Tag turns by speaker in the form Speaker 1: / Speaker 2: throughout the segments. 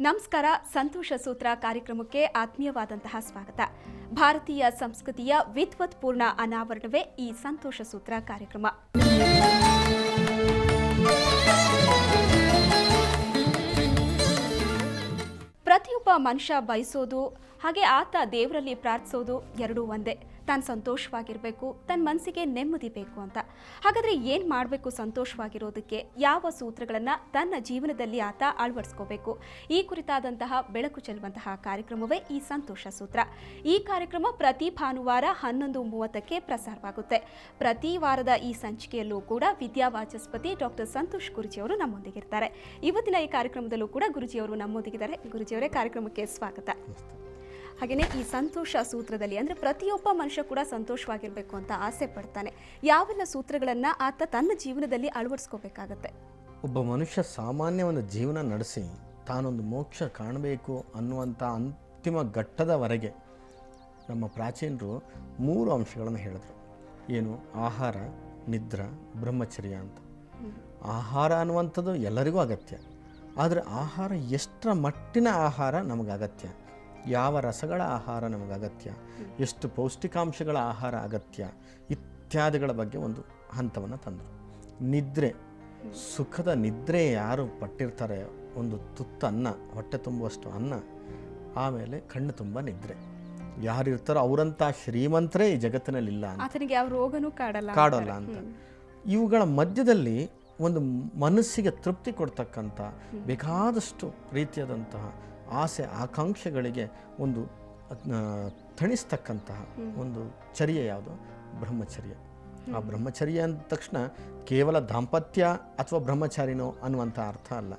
Speaker 1: ನಮಸ್ಕಾರ. ಸಂತೋಷ ಸೂತ್ರ ಕಾರ್ಯಕ್ರಮಕ್ಕೆ ಆತ್ಮೀಯವಾದಂತಹ ಸ್ವಾಗತ. ಭಾರತೀಯ ಸಂಸ್ಕೃತಿಯ ವಿದ್ವತ್ಪೂರ್ಣ ಅನಾವರಣವೇ ಈ ಸಂತೋಷ ಸೂತ್ರ ಕಾರ್ಯಕ್ರಮ. ಪ್ರತಿಯೊಬ್ಬ ಮನುಷ್ಯ ಬಯಸೋದು ಹಾಗೆ ಆತ ದೇವರಲ್ಲಿ ಪ್ರಾರ್ಥಿಸೋದು ಎರಡೂ ಒಂದೇ. ತಾನು ಸಂತೋಷವಾಗಿರಬೇಕು, ತನ್ನ ಮನಸ್ಸಿಗೆ ನೆಮ್ಮದಿ ಬೇಕು ಅಂತ. ಹಾಗಾದರೆ ಏನು ಮಾಡಬೇಕು ಸಂತೋಷವಾಗಿರೋದಕ್ಕೆ? ಯಾವ ಸೂತ್ರಗಳನ್ನು ತನ್ನ ಜೀವನದಲ್ಲಿ ಆತ ಅಳವಡಿಸ್ಕೋಬೇಕು? ಈ ಕುರಿತಾದಂತಹ ಬೆಳಕು ಚೆಲ್ಲುವಂತಹ ಕಾರ್ಯಕ್ರಮವೇ ಈ ಸಂತೋಷ ಸೂತ್ರ. ಈ ಕಾರ್ಯಕ್ರಮ ಪ್ರತಿ ಭಾನುವಾರ 11:30ಕ್ಕೆ ಪ್ರಸಾರವಾಗುತ್ತೆ. ಪ್ರತಿ ವಾರದ ಈ ಸಂಚಿಕೆಯಲ್ಲೂ ಕೂಡ ವಿದ್ಯಾವಾಚಸ್ಪತಿ ಡಾಕ್ಟರ್ ಸಂತೋಷ್ ಗುರೂಜಿಯವರು ನಮ್ಮೊಂದಿಗಿರ್ತಾರೆ. ಇವತ್ತಿನ ಈ ಕಾರ್ಯಕ್ರಮದಲ್ಲೂ ಕೂಡ ಗುರೂಜಿಯವರು ನಮ್ಮೊಂದಿಗಿದ್ದಾರೆ. ಗುರೂಜಿಯವರೇ, ಕಾರ್ಯಕ್ರಮಕ್ಕೆ ಸ್ವಾಗತ. ಹಾಗೆಯೇ ಈ ಸಂತೋಷ ಸೂತ್ರದಲ್ಲಿ ಅಂದರೆ ಪ್ರತಿಯೊಬ್ಬ ಮನುಷ್ಯ ಕೂಡ ಸಂತೋಷವಾಗಿರಬೇಕು ಅಂತ ಆಸೆ ಪಡ್ತಾನೆ. ಯಾವೆಲ್ಲ ಸೂತ್ರಗಳನ್ನು ಆತ ತನ್ನ ಜೀವನದಲ್ಲಿ ಅಳವಡಿಸ್ಕೋಬೇಕಾಗತ್ತೆ?
Speaker 2: ಒಬ್ಬ ಮನುಷ್ಯ ಸಾಮಾನ್ಯ ಒಂದು ಜೀವನ ನಡೆಸಿ ತಾನೊಂದು ಮೋಕ್ಷ ಕಾಣಬೇಕು ಅನ್ನುವಂಥ ಅಂತಿಮ ಘಟ್ಟದವರೆಗೆ ನಮ್ಮ ಪ್ರಾಚೀನರು 3 ಅಂಶಗಳನ್ನು ಹೇಳಿದ್ರು. ಏನು? ಆಹಾರ, ನಿದ್ರಾ, ಬ್ರಹ್ಮಚರ್ಯ ಅಂತ. ಆಹಾರ ಅನ್ನುವಂಥದ್ದು ಎಲ್ಲರಿಗೂ ಅಗತ್ಯ. ಆದರೆ ಆಹಾರ ಎಷ್ಟರ ಮಟ್ಟಿನ ಆಹಾರ ನಮಗೆ ಅಗತ್ಯ, ಯಾವ ರಸಗಳ ಆಹಾರ ನಮಗೆ ಅಗತ್ಯ, ಎಷ್ಟು ಪೌಷ್ಟಿಕಾಂಶಗಳ ಆಹಾರ ಅಗತ್ಯ ಇತ್ಯಾದಿಗಳ ಬಗ್ಗೆ ಒಂದು ಹಂತವನ್ನು ತಂದರು. ನಿದ್ರೆ, ಸುಖದ ನಿದ್ರೆ ಯಾರು ಪಟ್ಟಿರ್ತಾರೆ, ಒಂದು ತುತ್ತು ಅನ್ನ, ಹೊಟ್ಟೆ ತುಂಬುವಷ್ಟು ಅನ್ನ, ಆಮೇಲೆ ಕಣ್ಣು ತುಂಬ ನಿದ್ರೆ ಯಾರಿರ್ತಾರೋ ಅವರಂಥ ಶ್ರೀಮಂತರೇ ಈ ಜಗತ್ತಿನಲ್ಲಿಲ್ಲ,
Speaker 1: ಆತನಿಗೆ ಯಾವ ರೋಗನೂ
Speaker 2: ಕಾಡೋಲ್ಲ ಅಂತ. ಇವುಗಳ ಮಧ್ಯದಲ್ಲಿ ಒಂದು ಮನಸ್ಸಿಗೆ ತೃಪ್ತಿ ಕೊಡ್ತಕ್ಕಂಥ ಬೇಕಾದಷ್ಟು ರೀತಿಯಾದಂತಹ ಆಸೆ ಆಕಾಂಕ್ಷೆಗಳಿಗೆ ಒಂದು ತಣಿಸ್ತಕ್ಕಂತಹ ಒಂದು ಚರ್ಯ ಯಾವುದು? ಬ್ರಹ್ಮಚರ್ಯ. ಆ ಬ್ರಹ್ಮಚರ್ಯ ಅಂದ ತಕ್ಷಣ ಕೇವಲ ದಾಂಪತ್ಯ ಅಥವಾ ಬ್ರಹ್ಮಚಾರಿನೋ ಅನ್ನುವಂಥ ಅರ್ಥ ಅಲ್ಲ.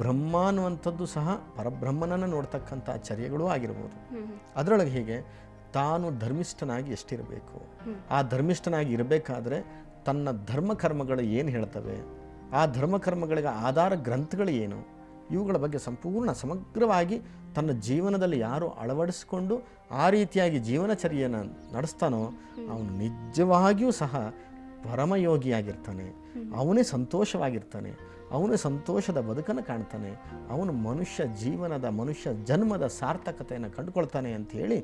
Speaker 2: ಬ್ರಹ್ಮ ಅನ್ನುವಂಥದ್ದು ಸಹ ಪರಬ್ರಹ್ಮನನ್ನು ನೋಡ್ತಕ್ಕಂಥ ಚರ್ಯಗಳೂ ಆಗಿರ್ಬೋದು. ಅದರೊಳಗೆ ಹೀಗೆ ತಾನು ಧರ್ಮಿಷ್ಠನಾಗಿ ಎಷ್ಟಿರಬೇಕು, ಆ ಧರ್ಮಿಷ್ಠನಾಗಿ ಇರಬೇಕಾದ್ರೆ ತನ್ನ ಧರ್ಮಕರ್ಮಗಳು ಏನು ಹೇಳ್ತವೆ, ಆ ಧರ್ಮಕರ್ಮಗಳಿಗೆ ಆಧಾರ ಗ್ರಂಥಗಳು ಏನು, ಇವುಗಳ ಬಗ್ಗೆ ಸಂಪೂರ್ಣ ಸಮಗ್ರವಾಗಿ ತನ್ನ ಜೀವನದಲ್ಲಿ ಯಾರು ಅಳವಡಿಸಿಕೊಂಡು ಆ ರೀತಿಯಾಗಿ ಜೀವನಚರ್ಯೆಯನ್ನು ನಡೆಸ್ತಾನೋ ಅವನು ನಿಜವಾಗಿಯೂ ಸಹ ಪರಮಯೋಗಿಯಾಗಿರ್ತಾನೆ. ಅವನೇ ಸಂತೋಷವಾಗಿರ್ತಾನೆ, ಅವನೇ ಸಂತೋಷದ ಬದುಕನ್ನು ಕಾಣ್ತಾನೆ, ಅವನು ಮನುಷ್ಯ ಜೀವನದ ಮನುಷ್ಯ ಜನ್ಮದ ಸಾರ್ಥಕತೆಯನ್ನು ಕಂಡುಕೊಳ್ತಾನೆ ಅಂಥೇಳಿ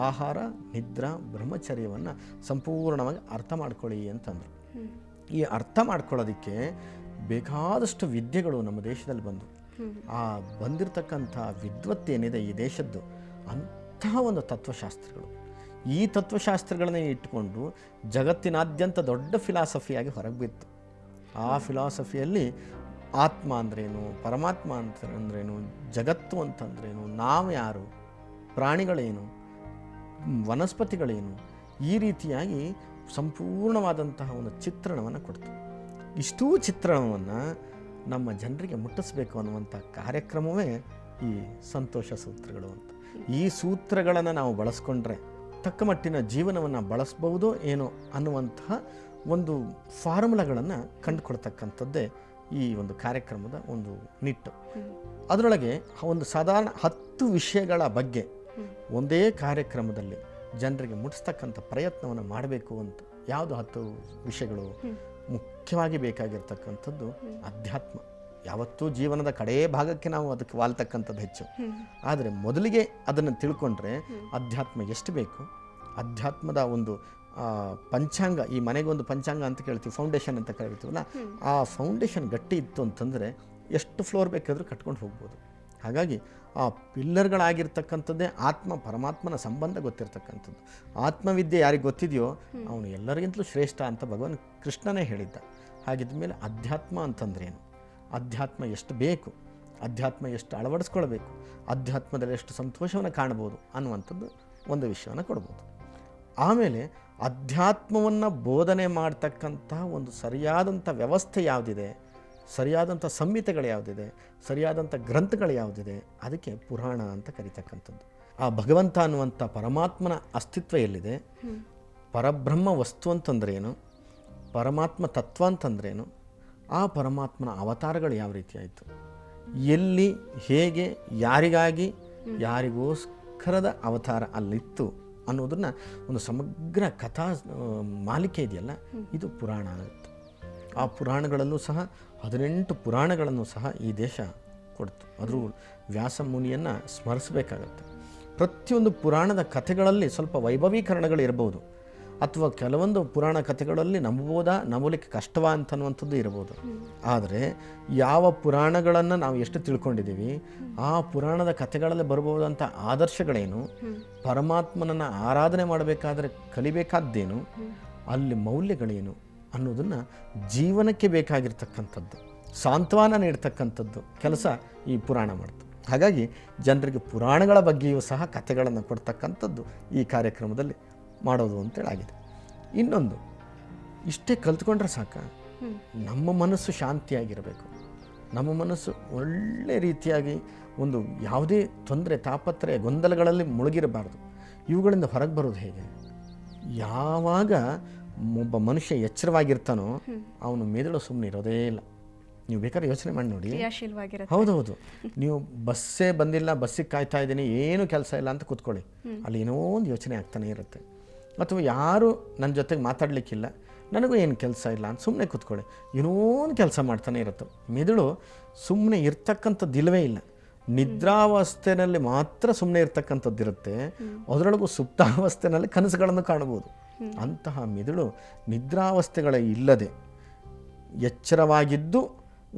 Speaker 2: ಆಹಾರ, ನಿದ್ರಾ, ಬ್ರಹ್ಮಚರ್ಯವನ್ನು ಸಂಪೂರ್ಣವಾಗಿ ಅರ್ಥ ಮಾಡ್ಕೊಳ್ಳಿ ಅಂತಂದರು. ಈ ಅರ್ಥ ಮಾಡ್ಕೊಳ್ಳೋದಕ್ಕೆ ಬೇಕಾದಷ್ಟು ವಿದ್ಯೆಗಳು ನಮ್ಮ ದೇಶದಲ್ಲಿ ಬಂದು ಆ ಬಂದಿರತಕ್ಕಂಥ ವಿದ್ವತ್ತೇನಿದೆ ಈ ದೇಶದ್ದು, ಅಂತಹ ಒಂದು ತತ್ವಶಾಸ್ತ್ರಗಳು, ಈ ತತ್ವಶಾಸ್ತ್ರಗಳನ್ನೇ ಇಟ್ಟುಕೊಂಡು ಜಗತ್ತಿನಾದ್ಯಂತ ದೊಡ್ಡ ಫಿಲಾಸಫಿಯಾಗಿ ಹೊರಗೆ ಬಿತ್ತು. ಆ ಫಿಲಾಸಫಿಯಲ್ಲಿ ಆತ್ಮ ಅಂದ್ರೇನು, ಪರಮಾತ್ಮ ಅಂದ್ರೇನು, ಜಗತ್ತು ಅಂತಂದ್ರೇನು, ನಾವು ಯಾರು, ಪ್ರಾಣಿಗಳೇನು, ವನಸ್ಪತಿಗಳೇನು, ಈ ರೀತಿಯಾಗಿ ಸಂಪೂರ್ಣವಾದಂತಹ ಒಂದು ಚಿತ್ರಣವನ್ನು ಕೊಡ್ತು. ಇಷ್ಟೂ ಚಿತ್ರಣವನ್ನು ನಮ್ಮ ಜನರಿಗೆ ಮುಟ್ಟಿಸ್ಬೇಕು ಅನ್ನುವಂಥ ಕಾರ್ಯಕ್ರಮವೇ ಈ ಸಂತೋಷ ಸೂತ್ರಗಳು ಅಂತ. ಈ ಸೂತ್ರಗಳನ್ನು ನಾವು ಬಳಸ್ಕೊಂಡ್ರೆ ತಕ್ಕ ಮಟ್ಟಿನ ಜೀವನವನ್ನು ಬಳಸ್ಬೋದು ಏನೋ ಅನ್ನುವಂತಹ ಒಂದು ಫಾರ್ಮುಲಾಗಳನ್ನು ಕಂಡುಕೊಡ್ತಕ್ಕಂಥದ್ದೇ ಈ ಒಂದು ಕಾರ್ಯಕ್ರಮದ ಒಂದು ನಿಟ್ಟು. ಅದರೊಳಗೆ ಒಂದು ಸಾಧಾರಣ 10 ವಿಷಯಗಳ ಬಗ್ಗೆ ಒಂದೇ ಕಾರ್ಯಕ್ರಮದಲ್ಲಿ ಜನರಿಗೆ ಮುಟ್ಟಿಸ್ತಕ್ಕಂಥ ಪ್ರಯತ್ನವನ್ನು ಮಾಡಬೇಕು ಅಂತ. ಯಾವುದು 10 ವಿಷಯಗಳು? ಮುಖ್ಯವಾಗಿ ಬೇಕಾಗಿರ್ತಕ್ಕಂಥದ್ದು ಅಧ್ಯಾತ್ಮ. ಯಾವತ್ತೂ ಜೀವನದ ಕಡೇ ಭಾಗಕ್ಕೆ ನಾವು ಅದಕ್ಕೆ ವಾಲ್ತಕ್ಕಂಥದ್ದು ಹೆಚ್ಚು. ಆದರೆ ಮೊದಲಿಗೆ ಅದನ್ನು ತಿಳ್ಕೊಂಡ್ರೆ ಅಧ್ಯಾತ್ಮ ಎಷ್ಟು ಬೇಕು, ಅಧ್ಯಾತ್ಮದ ಒಂದು ಪಂಚಾಂಗ, ಈ ಮನೆಗೆ ಒಂದು ಪಂಚಾಂಗ ಅಂತ ಕೇಳ್ತೀವಿ, ಫೌಂಡೇಶನ್ ಅಂತ ಕರಿತೀವಲ್ಲ, ಆ ಫೌಂಡೇಶನ್ ಗಟ್ಟಿ ಇತ್ತು ಅಂತಂದರೆ ಎಷ್ಟು ಫ್ಲೋರ್ ಬೇಕಾದರೂ ಕಟ್ಕೊಂಡು ಹೋಗ್ಬೋದು. ಹಾಗಾಗಿ ಆ ಪಿಲ್ಲರ್ಗಳಾಗಿರ್ತಕ್ಕಂಥದ್ದೇ ಆತ್ಮ ಪರಮಾತ್ಮನ ಸಂಬಂಧ ಗೊತ್ತಿರ್ತಕ್ಕಂಥದ್ದು. ಆತ್ಮವಿದ್ಯೆ ಯಾರಿಗೆ ಗೊತ್ತಿದೆಯೋ ಅವನು ಎಲ್ಲರಿಗಿಂತಲೂ ಶ್ರೇಷ್ಠ ಅಂತ ಭಗವಾನ್ ಕೃಷ್ಣನೇ ಹೇಳಿದ್ದ. ಹಾಗಿದ್ದ ಮೇಲೆ ಅಧ್ಯಾತ್ಮ ಅಂತಂದ್ರೇನು, ಅಧ್ಯಾತ್ಮ ಎಷ್ಟು ಬೇಕು, ಅಧ್ಯಾತ್ಮ ಎಷ್ಟು ಅಳವಡಿಸ್ಕೊಳ್ಬೇಕು, ಅಧ್ಯಾತ್ಮದಲ್ಲಿ ಎಷ್ಟು ಸಂತೋಷವನ್ನು ಕಾಣ್ಬೋದು ಅನ್ನುವಂಥದ್ದು ಒಂದು ವಿಷಯವನ್ನು ಕೊಡ್ಬೋದು. ಆಮೇಲೆ ಅಧ್ಯಾತ್ಮವನ್ನು ಬೋಧನೆ ಮಾಡ್ತಕ್ಕಂತಹ ಒಂದು ಸರಿಯಾದಂಥ ವ್ಯವಸ್ಥೆ ಯಾವುದಿದೆ, ಸರಿಯಾದಂಥ ಸಂಹಿತೆಗಳು ಯಾವುದಿದೆ, ಸರಿಯಾದಂಥ ಗ್ರಂಥಗಳು ಯಾವುದಿದೆ, ಅದಕ್ಕೆ ಪುರಾಣ ಅಂತ ಕರೀತಕ್ಕಂಥದ್ದು. ಆ ಭಗವಂತ ಅನ್ನುವಂಥ ಪರಮಾತ್ಮನ ಅಸ್ತಿತ್ವ ಎಲ್ಲಿದೆ, ಪರಬ್ರಹ್ಮ ವಸ್ತು ಅಂತಂದ್ರೇನು, ಪರಮಾತ್ಮ ತತ್ವ ಅಂತಂದ್ರೇನು, ಆ ಪರಮಾತ್ಮನ ಅವತಾರಗಳು ಯಾವ ರೀತಿ ಆಯಿತು, ಎಲ್ಲಿ, ಹೇಗೆ, ಯಾರಿಗಾಗಿ, ಯಾರಿಗೋಸ್ಕರದ ಅವತಾರ ಅಲ್ಲಿತ್ತು ಅನ್ನೋದನ್ನು ಒಂದು ಸಮಗ್ರ ಕಥಾ ಮಾಲಿಕೆ ಇದೆಯಲ್ಲ, ಇದು ಪುರಾಣ ಆಗುತ್ತೆ. ಆ ಪುರಾಣಗಳಲ್ಲೂ ಸಹ 18 ಪುರಾಣಗಳನ್ನು ಸಹ ಈ ದೇಶ ಕೊಡ್ತು. ಆದರೂ ವ್ಯಾಸ ಮುನಿಯನ್ನು ಸ್ಮರಿಸಬೇಕಾಗತ್ತೆ. ಪ್ರತಿಯೊಂದು ಪುರಾಣದ ಕಥೆಗಳಲ್ಲಿ ಸ್ವಲ್ಪ ವೈಭವೀಕರಣಗಳು ಇರ್ಬೋದು, ಅಥವಾ ಕೆಲವೊಂದು ಪುರಾಣ ಕಥೆಗಳಲ್ಲಿ ನಂಬಲಿಕ್ಕೆ ಕಷ್ಟವಾ ಅಂತನ್ನುವಂಥದ್ದು ಇರ್ಬೋದು. ಆದರೆ ಯಾವ ಪುರಾಣಗಳನ್ನು ನಾವು ಎಷ್ಟು ತಿಳ್ಕೊಂಡಿದ್ದೀವಿ, ಆ ಪುರಾಣದ ಕಥೆಗಳಲ್ಲಿ ಬರ್ಬೋದಂಥ ಆದರ್ಶಗಳೇನು, ಪರಮಾತ್ಮನನ್ನು ಆರಾಧನೆ ಮಾಡಬೇಕಾದ್ರೆ ಕಲಿಬೇಕಾದ್ದೇನು, ಅಲ್ಲಿ ಮೌಲ್ಯಗಳೇನು ಅನ್ನೋದನ್ನು ಜೀವನಕ್ಕೆ ಬೇಕಾಗಿರ್ತಕ್ಕಂಥದ್ದು, ಸಾಂತ್ವನ ನೀಡ್ತಕ್ಕಂಥದ್ದು ಕೆಲಸ ಈ ಪುರಾಣ ಮಾಡ್ತು. ಹಾಗಾಗಿ ಜನರಿಗೆ ಪುರಾಣಗಳ ಬಗ್ಗೆಯೂ ಸಹ ಕಥೆಗಳನ್ನು ಕೊಡ್ತಕ್ಕಂಥದ್ದು ಈ ಕಾರ್ಯಕ್ರಮದಲ್ಲಿ ಮಾಡೋದು ಅಂತೇಳಾಗಿದೆ. ಇನ್ನೊಂದು, ಇಷ್ಟೇ ಕಲ್ತ್ಕೊಂಡ್ರೆ ಸಾಕ, ನಮ್ಮ ಮನಸ್ಸು ಶಾಂತಿಯಾಗಿರಬೇಕು. ನಮ್ಮ ಮನಸ್ಸು ಒಳ್ಳೆ ರೀತಿಯಾಗಿ ಒಂದು ಯಾವುದೇ ತೊಂದರೆ, ತಾಪತ್ರಯ, ಗೊಂದಲಗಳಲ್ಲಿ ಮುಳುಗಿರಬಾರ್ದು. ಇವುಗಳಿಂದ ಹೊರಗೆ ಬರೋದು ಹೇಗೆ? ಯಾವಾಗ ಒಬ್ಬ ಮನುಷ್ಯ ಎಚ್ಚರವಾಗಿರ್ತಾನೋ ಅವನು ಮೆದುಳು ಸುಮ್ಮನೆ ಇರೋದೇ ಇಲ್ಲ. ನೀವು ಬೇಕಾದ್ರೆ ಯೋಚನೆ ಮಾಡಿ ನೋಡಿ. ಹೌದೌದು, ನೀವು ಬಸ್ಸೇ ಬಂದಿಲ್ಲ, ಬಸ್ಸಿಗೆ ಕಾಯ್ತಾ ಇದ್ದೀನಿ, ಏನು ಕೆಲಸ ಇಲ್ಲ ಅಂತ ಕೂತ್ಕೊಳ್ಳಿ, ಅಲ್ಲಿ ಏನೋ ಒಂದು ಯೋಚನೆ ಆಗ್ತಾನೆ ಇರುತ್ತೆ. ಅಥವಾ ಯಾರು ನನ್ನ ಜೊತೆಗೆ ಮಾತಾಡಲಿಕ್ಕಿಲ್ಲ, ನನಗೂ ಏನು ಕೆಲಸ ಇಲ್ಲ ಅಂತ ಸುಮ್ಮನೆ ಕೂತ್ಕೊಳ್ಳಿ, ಏನೋ ಒಂದು ಕೆಲಸ ಮಾಡ್ತಾನೆ ಇರುತ್ತೆ. ಮೆದುಳು ಸುಮ್ಮನೆ ಇರ್ತಕ್ಕಂಥದ್ದಿಲ್ಲವೇ ಇಲ್ಲ. ನಿದ್ರಾವಸ್ಥೆಯಲ್ಲಿ ಮಾತ್ರ ಸುಮ್ಮನೆ ಇರ್ತಕ್ಕಂಥದ್ದಿರುತ್ತೆ, ಅದರೊಳಗೂ ಸುಪ್ತಾವಸ್ಥೆಯಲ್ಲಿ ಕನಸುಗಳನ್ನು ಕಾಣಬಹುದು. ಅಂತಹ ಮೆದುಳು ನಿದ್ರಾವಸ್ಥೆಗಳೇ ಇಲ್ಲದೆ ಎಚ್ಚರವಾಗಿದ್ದು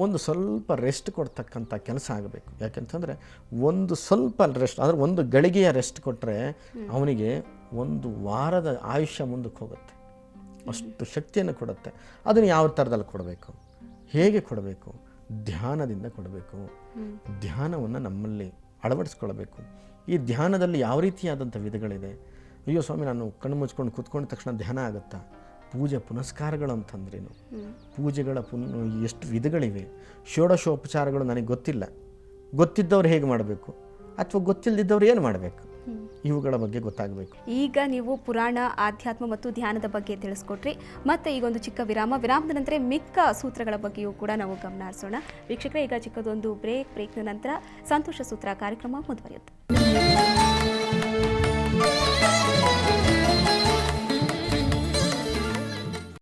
Speaker 2: ಒಂದು ಸ್ವಲ್ಪ ರೆಸ್ಟ್ ಕೊಡ್ತಕ್ಕಂಥ ಕೆಲಸ ಆಗಬೇಕು. ಯಾಕೆಂತಂದರೆ ಒಂದು ಸ್ವಲ್ಪ ರೆಸ್ಟ್, ಅಂದರೆ ಒಂದು ಗಳಿಗೆಯ ರೆಸ್ಟ್ ಕೊಟ್ಟರೆ ಅವನಿಗೆ ಒಂದು ವಾರದ ಆಯುಷ್ಯ ಮುಂದಕ್ಕೆ ಹೋಗುತ್ತೆ, ಅಷ್ಟು ಶಕ್ತಿಯನ್ನು ಕೊಡುತ್ತೆ. ಅದನ್ನು ಯಾವ ಥರದಲ್ಲಿ ಕೊಡಬೇಕು, ಹೇಗೆ ಕೊಡಬೇಕು? ಧ್ಯಾನದಿಂದ ಕೊಡಬೇಕು. ಧ್ಯಾನವನ್ನು ನಮ್ಮಲ್ಲಿ ಅಳವಡಿಸ್ಕೊಳ್ಬೇಕು. ಈ ಧ್ಯಾನದಲ್ಲಿ ಯಾವ ರೀತಿಯಾದಂಥ ವಿಧಗಳಿದೆ? ಅಯ್ಯೋ ಸ್ವಾಮಿ, ನಾನು ಕಣ್ಣು ಮುಚ್ಕೊಂಡು ಕೂತ್ಕೊಂಡ ತಕ್ಷಣ ಧ್ಯಾನ ಆಗುತ್ತಾ? ಪೂಜೆ ಪುನಸ್ಕಾರಗಳು ಅಂತಂದ್ರೇನು, ಪೂಜೆಗಳ ಎಷ್ಟು ವಿಧಗಳಿವೆ, ಷೋಡಶೋಪಚಾರಗಳು ನನಗೆ ಗೊತ್ತಿಲ್ಲ, ಗೊತ್ತಿದ್ದವ್ರು ಹೇಗೆ ಮಾಡಬೇಕು, ಅಥವಾ ಗೊತ್ತಿಲ್ಲದಿದ್ದವ್ರು ಏನು ಮಾಡಬೇಕು, ಇವುಗಳ ಬಗ್ಗೆ ಗೊತ್ತಾಗಬೇಕು.
Speaker 1: ಈಗ ನೀವು ಪುರಾಣ, ಆಧ್ಯಾತ್ಮ ಮತ್ತು ಧ್ಯಾನದ ಬಗ್ಗೆ ತಿಳಿಸ್ಕೊಟ್ರಿ. ಮತ್ತೆ ಈಗೊಂದು ಚಿಕ್ಕ ವಿರಾಮದ ನಂತರ ಮಿಕ್ಕ ಸೂತ್ರಗಳ ಬಗ್ಗೆಯೂ ಕೂಡ ನಾವು ಗಮನ ಹರಿಸೋಣ. ವೀಕ್ಷಕರೇ, ಈಗ ಚಿಕ್ಕದೊಂದು ಬ್ರೇಕ್ನ ನಂತರ ಸಂತೋಷ ಸೂತ್ರ ಕಾರ್ಯಕ್ರಮ ಮುಂದುವರಿಯುತ್ತೆ.